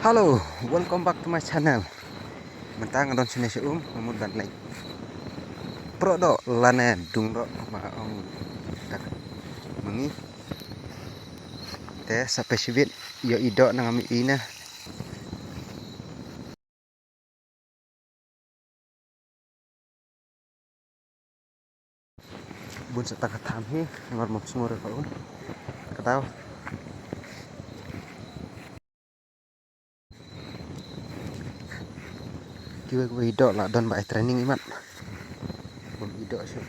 Halo, welcome back to my channel. Mentang adon sini umud dan like. Pro do lane dung do maong tak mengi. Te sampai sibit yo ido nang ami ina. Bun setengah tamhi ngor mok sumur ko. Kataw. Kiwe ko ido la don ba training imat. Bun ido syu.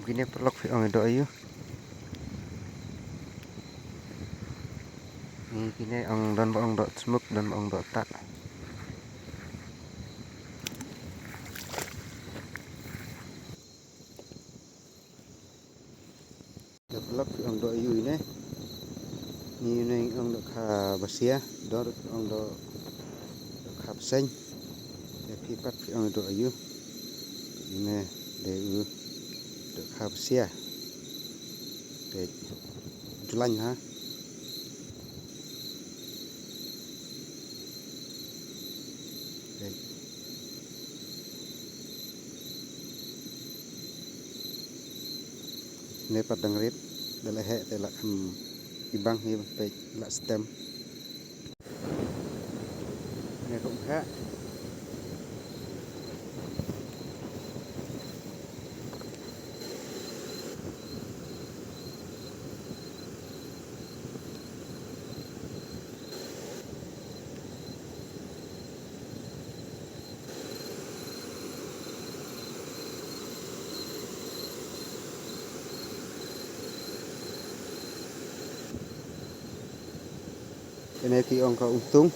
Begini perlok fi ong ido ayu. Ni kini ong don ba ong do smuk don ba ong do tak. Develop ang do ayu ini ni neng ang do kha basia do ang do kha pseng ya pipat ang do ayu ini de u do kha basia de julan ha de ne padang rit de lehe de la ibang hi pe la stem ne cũng khác. Cái này thì ông có untung.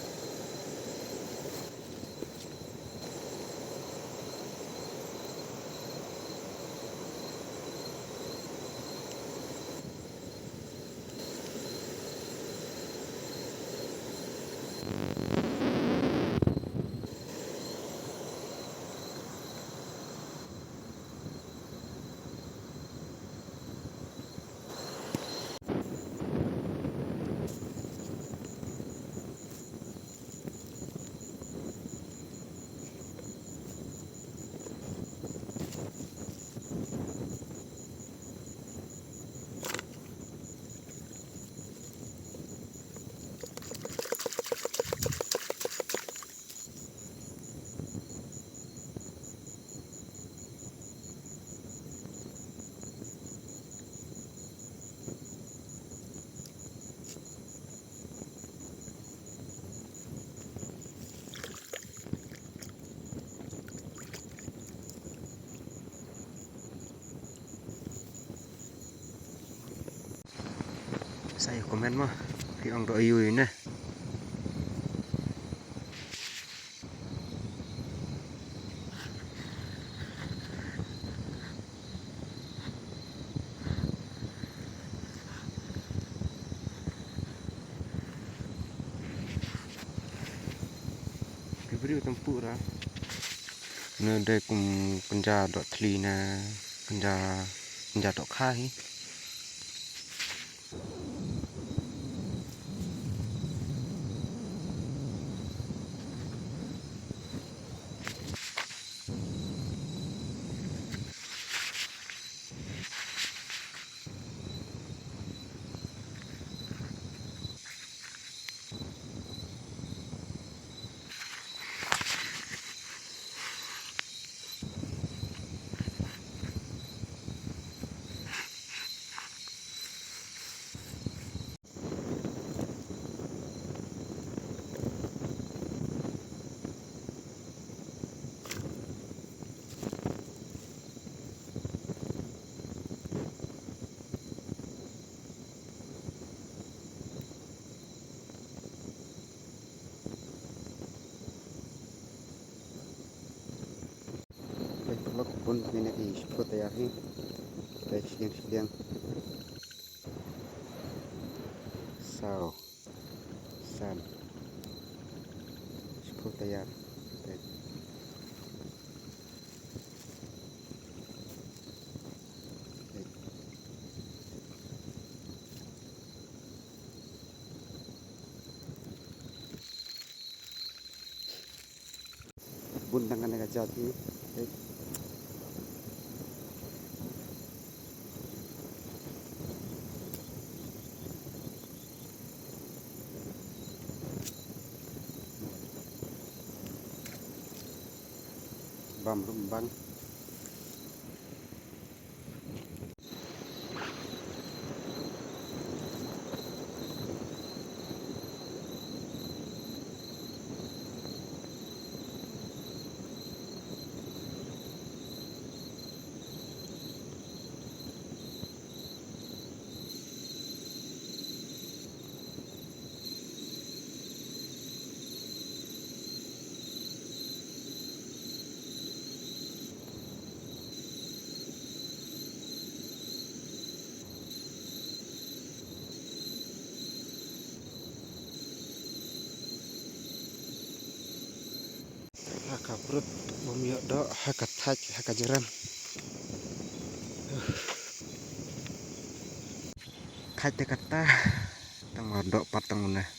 Saya komen mah di ong do ayu ini. Diberi tempur lah. Nede kum penja dok telina penja dok kai. bun ini ki spot ya hi baik siang sao san spot ya bun tangan ka jati bam rumbang hakabrut bumi do hakat hak hakajaran kata kata tang dok patang una